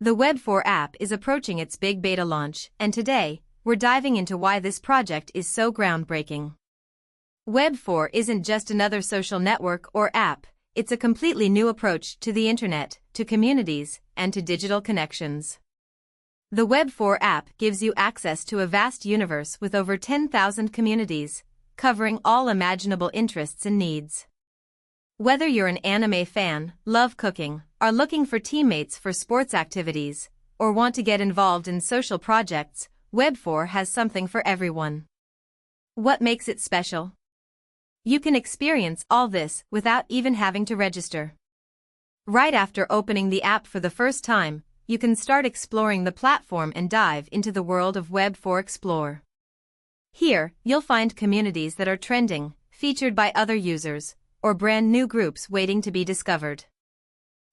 The Web4 app is approaching its big beta launch, and today, we're diving into why this project is so groundbreaking. Web4 isn't just another social network or app, it's a completely new approach to the internet, to communities, and to digital connections. The Web4 app gives you access to a vast universe with over 10,000 communities, covering all imaginable interests and needs. Whether you're an anime fan, love cooking, are looking for teammates for sports activities, or want to get involved in social projects, Web4 has something for everyone. What makes it special? You can experience all this without even having to register. Right after opening the app for the first time, you can start exploring the platform and dive into the world of Web4 Explore. Here, you'll find communities that are trending, featured by other users, or brand new groups waiting to be discovered.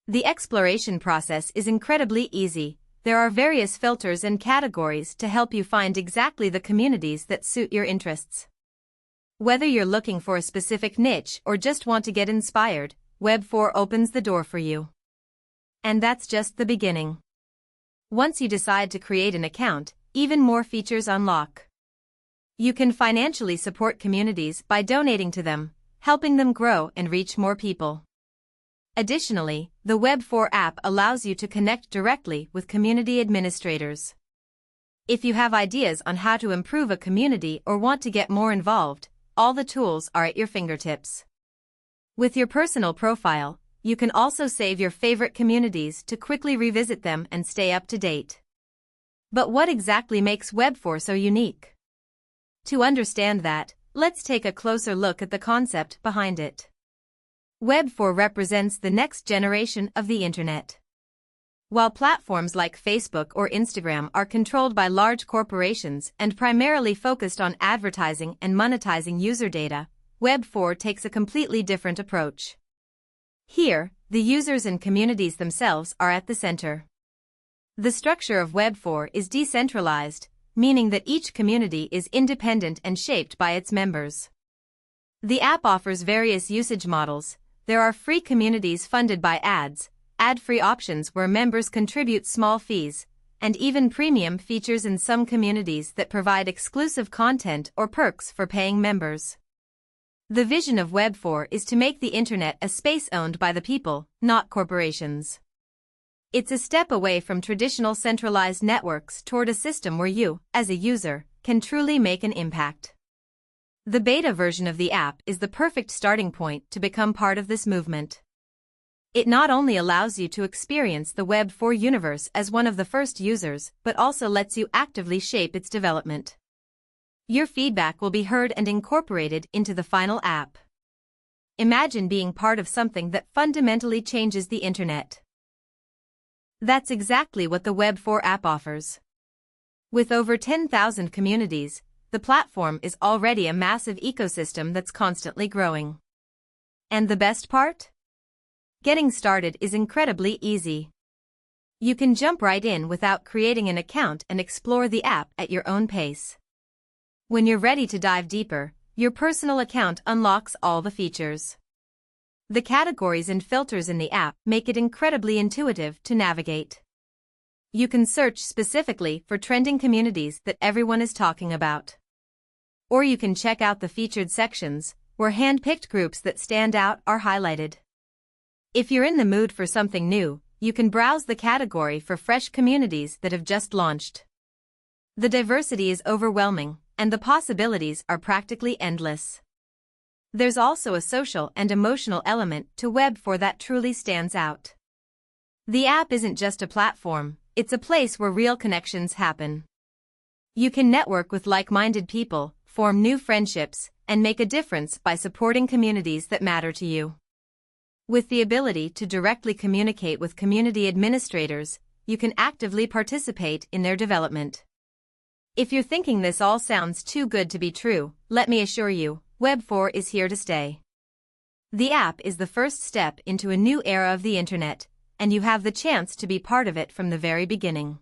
The exploration process is incredibly easy. There are various filters and categories to help you find exactly the communities that suit your interests. Whether you're looking for a specific niche or just want to get inspired, Web4 opens the door for you. And that's just the beginning. Once you decide to create an account, even more features unlock. You can financially support communities by donating to them, helping them grow and reach more people. Additionally, the Web4 app allows you to connect directly with community administrators. If you have ideas on how to improve a community or want to get more involved, all the tools are at your fingertips. With your personal profile, you can also save your favorite communities to quickly revisit them and stay up to date. But what exactly makes Web4 so unique? To understand that, let's take a closer look at the concept behind it. Web4 represents the next generation of the internet. While platforms like Facebook or Instagram are controlled by large corporations and primarily focused on advertising and monetizing user data, Web4 takes a completely different approach. Here, the users and communities themselves are at the center. The structure of Web4 is decentralized, meaning that each community is independent and shaped by its members. The app offers various usage models. There are free communities funded by ads, ad-free options where members contribute small fees, and even premium features in some communities that provide exclusive content or perks for paying members. The vision of Web4 is to make the internet a space owned by the people, not corporations. It's a step away from traditional centralized networks toward a system where you, as a user, can truly make an impact. The beta version of the app is the perfect starting point to become part of this movement. It not only allows you to experience the Web4 universe as one of the first users, but also lets you actively shape its development. Your feedback will be heard and incorporated into the final app. Imagine being part of something that fundamentally changes the internet. That's exactly what the Web4 app offers. With over 10,000 communities, the platform is already a massive ecosystem that's constantly growing. And the best part? Getting started is incredibly easy. You can jump right in without creating an account and explore the app at your own pace. When you're ready to dive deeper, your personal account unlocks all the features. The categories and filters in the app make it incredibly intuitive to navigate. You can search specifically for trending communities that everyone is talking about. Or you can check out the featured sections, where hand-picked groups that stand out are highlighted. If you're in the mood for something new, you can browse the category for fresh communities that have just launched. The diversity is overwhelming, and the possibilities are practically endless. There's also a social and emotional element to Web4 that truly stands out. The app isn't just a platform, it's a place where real connections happen. You can network with like-minded people, form new friendships, and make a difference by supporting communities that matter to you. With the ability to directly communicate with community administrators, you can actively participate in their development. If you're thinking this all sounds too good to be true, let me assure you, Web4 is here to stay. The app is the first step into a new era of the internet, and you have the chance to be part of it from the very beginning.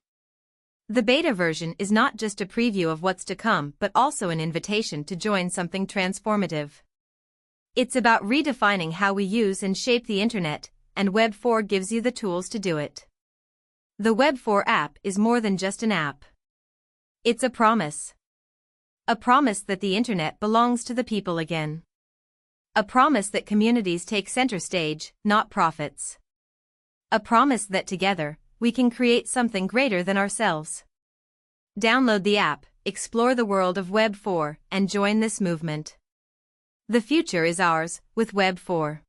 The beta version is not just a preview of what's to come but also an invitation to join something transformative. It's about redefining how we use and shape the internet, and Web4 gives you the tools to do it. The Web4 app is more than just an app. It's a promise. A promise that the internet belongs to the people again. A promise that communities take center stage, not profits. A promise that together, we can create something greater than ourselves. Download the app, explore the world of Web4, and join this movement. The future is ours, with Web4.